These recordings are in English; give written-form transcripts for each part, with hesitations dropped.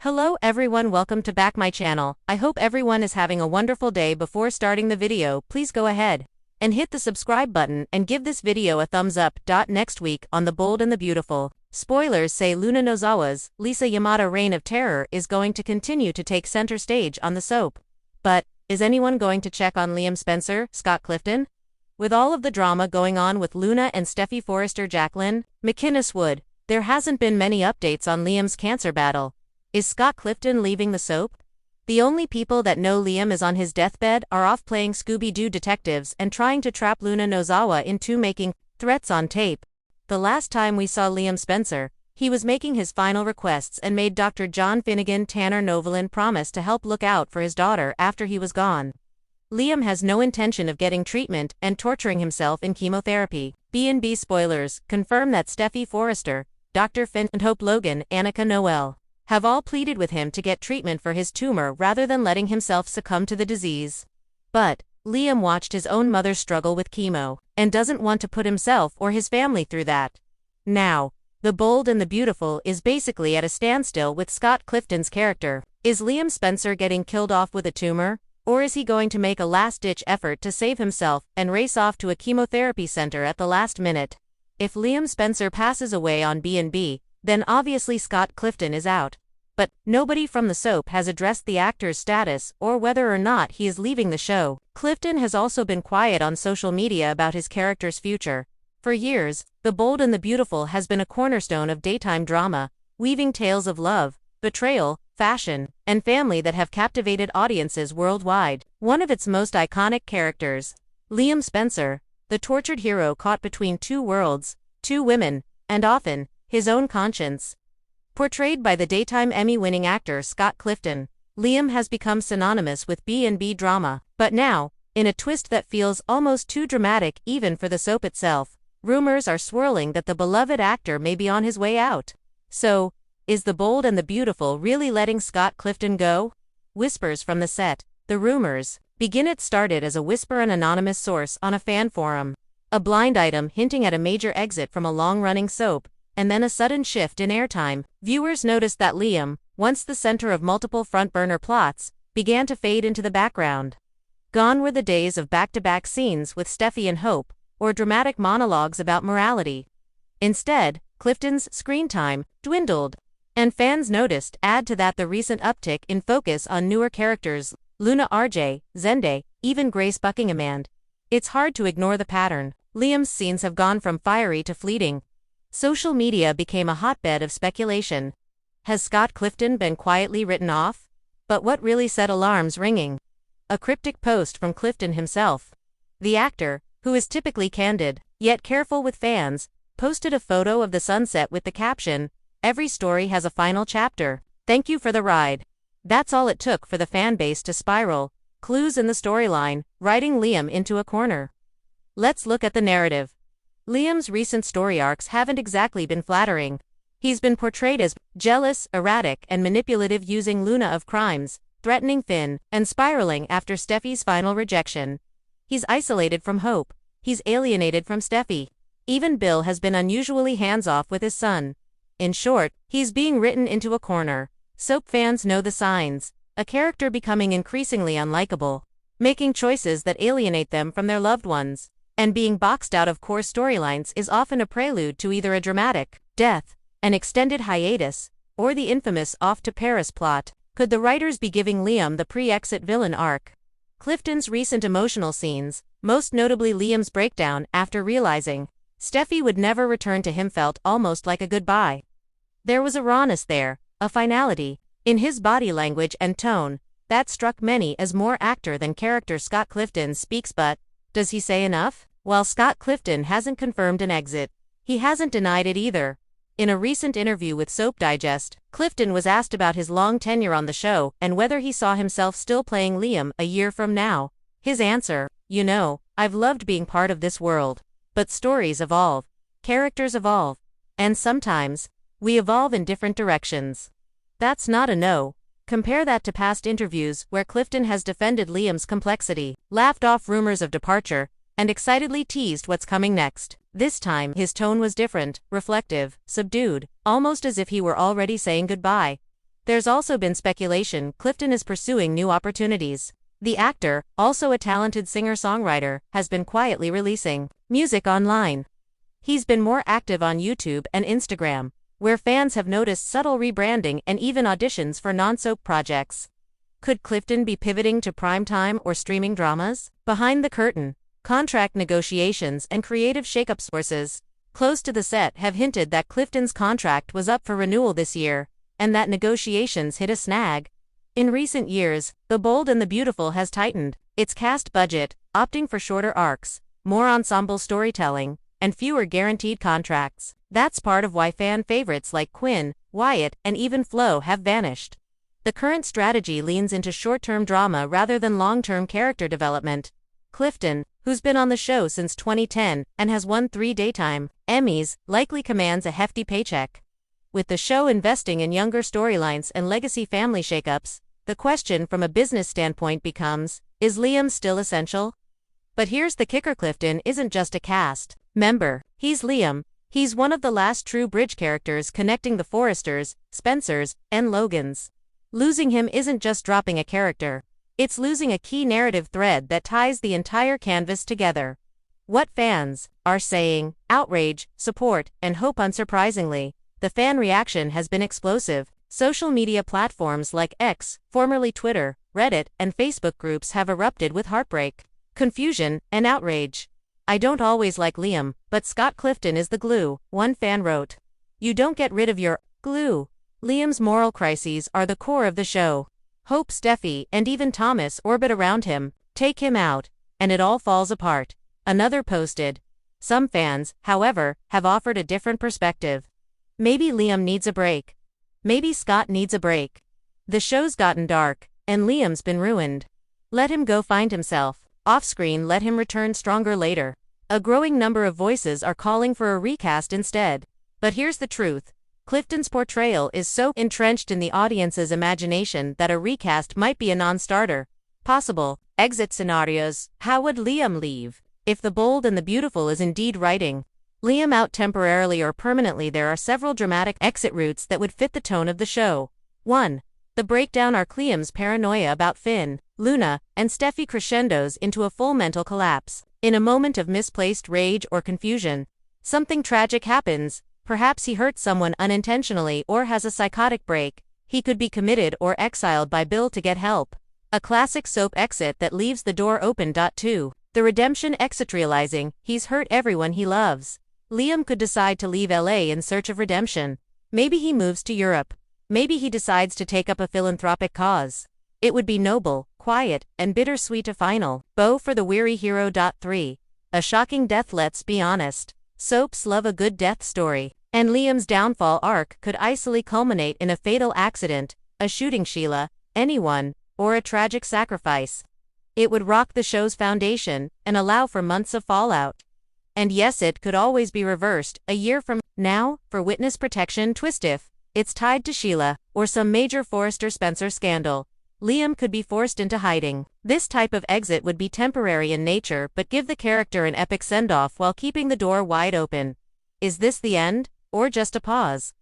Hello everyone, welcome to back my channel. I hope everyone is having a wonderful day. Before starting the video, please go ahead and hit the subscribe button and give this video a thumbs up. Next week on The Bold and the Beautiful, spoilers say Luna Nozawa's Lisa Yamada reign of terror is going to continue to take center stage on the soap. But is anyone going to check on Liam Spencer, Scott Clifton? With all of the drama going on with Luna and Steffy Forrester Jacqueline McInnes Wood, there hasn't been many updates on Liam's cancer battle. Is Scott Clifton leaving the soap? The only people that know Liam is on his deathbed are off playing Scooby-Doo detectives and trying to trap Luna Nozawa into making threats on tape. The last time we saw Liam Spencer, he was making his final requests and made Dr. John Finnegan Tanner Novelin promise to help look out for his daughter after he was gone. Liam has no intention of getting treatment and torturing himself in chemotherapy. B&B spoilers confirm that Steffy Forrester, Dr. Finn and Hope Logan, Annika Noel, have all pleaded with him to get treatment for his tumor rather than letting himself succumb to the disease. But Liam watched his own mother struggle with chemo and doesn't want to put himself or his family through that. Now, The Bold and the Beautiful is basically at a standstill with Scott Clifton's character. Is Liam Spencer getting killed off with a tumor, or is he going to make a last-ditch effort to save himself and race off to a chemotherapy center at the last minute? If Liam Spencer passes away on B&B, then obviously Scott Clifton is out. But nobody from the soap has addressed the actor's status or whether or not he is leaving the show. Clifton has also been quiet on social media about his character's future. For years, The Bold and the Beautiful has been a cornerstone of daytime drama, weaving tales of love, betrayal, fashion, and family that have captivated audiences worldwide. One of its most iconic characters, Liam Spencer, the tortured hero caught between two worlds, two women, and often his own conscience. Portrayed by the daytime Emmy-winning actor Scott Clifton, Liam has become synonymous with B&B drama. But now, in a twist that feels almost too dramatic even for the soap itself, rumors are swirling that the beloved actor may be on his way out. So, is The Bold and the Beautiful really letting Scott Clifton go? Whispers from the set. The rumors begin. It started as a whisper, an anonymous source on a fan forum, a blind item hinting at a major exit from a long-running soap, and then a sudden shift in airtime. Viewers noticed that Liam, once the center of multiple front-burner plots, began to fade into the background. Gone were the days of back-to-back scenes with Steffy and Hope, or dramatic monologues about morality. Instead, Clifton's screen time dwindled, and fans noticed. Add to that the recent uptick in focus on newer characters, Luna RJ, Zende, even Grace Buckingham, and it's hard to ignore the pattern. Liam's scenes have gone from fiery to fleeting. Social media became a hotbed of speculation. Has Scott Clifton been quietly written off? But what really set alarms ringing? A cryptic post from Clifton himself. The actor, who is typically candid, yet careful with fans, posted a photo of the sunset with the caption, "Every story has a final chapter. Thank you for the ride." That's all it took for the fanbase to spiral. Clues in the storyline, writing Liam into a corner. Let's look at the narrative. Liam's recent story arcs haven't exactly been flattering. He's been portrayed as jealous, erratic, and manipulative, using Luna of crimes, threatening Finn, and spiraling after Steffy's final rejection. He's isolated from Hope. He's alienated from Steffy. Even Bill has been unusually hands-off with his son. In short, he's being written into a corner. Soap fans know the signs. A character becoming increasingly unlikable, making choices that alienate them from their loved ones, and being boxed out of core storylines is often a prelude to either a dramatic death, an extended hiatus, or the infamous off to Paris plot. Could the writers be giving Liam the pre-exit villain arc? Clifton's recent emotional scenes, most notably Liam's breakdown after realizing Steffy would never return to him, felt almost like a goodbye. There was a rawness there, a finality, in his body language and tone, that struck many as more actor than character. Scott Clifton speaks, but does he say enough? While Scott Clifton hasn't confirmed an exit, he hasn't denied it either. In a recent interview with Soap Digest, Clifton was asked about his long tenure on the show and whether he saw himself still playing Liam a year from now. His answer, "You know, I've loved being part of this world. But stories evolve, characters evolve, and sometimes we evolve in different directions." That's not a no. Compare that to past interviews where Clifton has defended Liam's complexity, laughed off rumors of departure, and excitedly teased what's coming next. This time, his tone was different, reflective, subdued, almost as if he were already saying goodbye. There's also been speculation Clifton is pursuing new opportunities. The actor, also a talented singer-songwriter, has been quietly releasing music online. He's been more active on YouTube and Instagram, where fans have noticed subtle rebranding and even auditions for non-soap projects. Could Clifton be pivoting to primetime or streaming dramas? Behind the curtain, contract negotiations and creative shakeup sources close to the set have hinted that Clifton's contract was up for renewal this year, and that negotiations hit a snag. In recent years, The Bold and the Beautiful has tightened its cast budget, opting for shorter arcs, more ensemble storytelling, and fewer guaranteed contracts. That's part of why fan favorites like Quinn, Wyatt, and even Flo have vanished. The current strategy leans into short-term drama rather than long-term character development. Clifton, who's been on the show since 2010 and has won 3 daytime Emmys, likely commands a hefty paycheck. With the show investing in younger storylines and legacy family shakeups, the question from a business standpoint becomes, is Liam still essential? But here's the kicker: Clifton isn't just a cast member, he's Liam. He's one of the last true bridge characters connecting the Forresters, Spencers, and Logans. Losing him isn't just dropping a character, it's losing a key narrative thread that ties the entire canvas together. What fans are saying: outrage, support, and hope. Unsurprisingly, the fan reaction has been explosive. Social media platforms like X, formerly Twitter, Reddit, and Facebook groups have erupted with heartbreak, confusion, and outrage. "I don't always like Liam, but Scott Clifton is the glue," one fan wrote. "You don't get rid of your glue. Liam's moral crises are the core of the show. Hope, Steffi, and even Thomas orbit around him. Take him out, and it all falls apart," another posted. Some fans, however, have offered a different perspective. Maybe Liam needs a break. Maybe Scott needs a break. The show's gotten dark, and Liam's been ruined. Let him go find himself. Off-screen, let him return stronger later. A growing number of voices are calling for a recast instead. But here's the truth: Clifton's portrayal is so entrenched in the audience's imagination that a recast might be a non-starter. Possible exit scenarios: how would Liam leave if The Bold and the Beautiful is indeed writing Liam out temporarily or permanently? There are several dramatic exit routes that would fit the tone of the show. 1. The breakdown arc: Liam's paranoia about Finn, Luna, and Steffi crescendos into a full mental collapse. In a moment of misplaced rage or confusion, something tragic happens. Perhaps he hurts someone unintentionally or has a psychotic break. He could be committed or exiled by Bill to get help. A classic soap exit that leaves the door open. 2. The redemption exit: realizing he's hurt everyone he loves. Liam could decide to leave LA in search of redemption. Maybe he moves to Europe. Maybe he decides to take up a philanthropic cause. It would be noble, quiet, and bittersweet. A final bow for the weary hero. 3. A shocking death: let's be honest, soaps love a good death story, and Liam's downfall arc could easily culminate in a fatal accident, a shooting Sheila, anyone, or a tragic sacrifice. It would rock the show's foundation and allow for months of fallout. And yes, it could always be reversed a year from now. For witness protection twist: if it's tied to Sheila or some major Forrester-Spencer scandal, Liam could be forced into hiding. This type of exit would be temporary in nature but give the character an epic send-off while keeping the door wide open. Is this the end, or just a pause?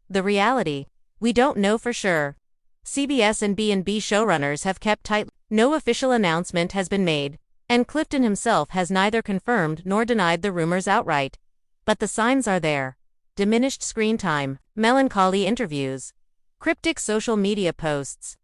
The reality: we don't know for sure. CBS and B&B showrunners have kept tight. No official announcement has been made, and Clifton himself has neither confirmed nor denied the rumors outright. But the signs are there: diminished screen time, melancholy interviews, cryptic social media posts,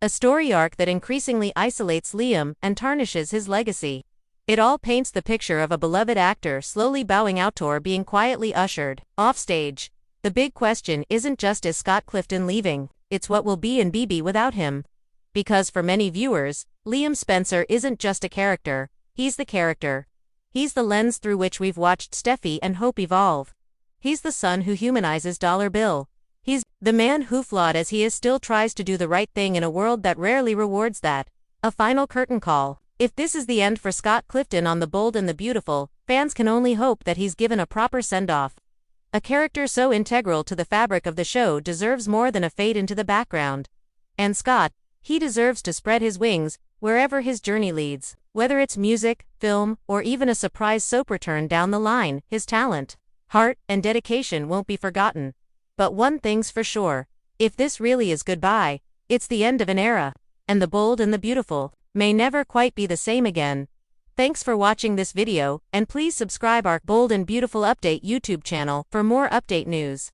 a story arc that increasingly isolates Liam and tarnishes his legacy. It all paints the picture of a beloved actor slowly bowing out or being quietly ushered offstage. The big question isn't just, is Scott Clifton leaving? It's what will be and BB without him. Because for many viewers, Liam Spencer isn't just a character, he's the character. He's the lens through which we've watched Steffi and Hope evolve. He's the son who humanizes Dollar Bill. He's the man who, flawed as he is, still tries to do the right thing in a world that rarely rewards that. A final curtain call: if this is the end for Scott Clifton on The Bold and the Beautiful, fans can only hope that he's given a proper send-off. A character so integral to the fabric of the show deserves more than a fade into the background. And Scott, he deserves to spread his wings wherever his journey leads. Whether it's music, film, or even a surprise soap return down the line, his talent, heart, and dedication won't be forgotten. But one thing's for sure: If this really is goodbye, it's the end of an era, and the bold and the beautiful may never quite be the same again. Thanks for watching this video, and please subscribe our Bold and Beautiful Update YouTube channel for more update news.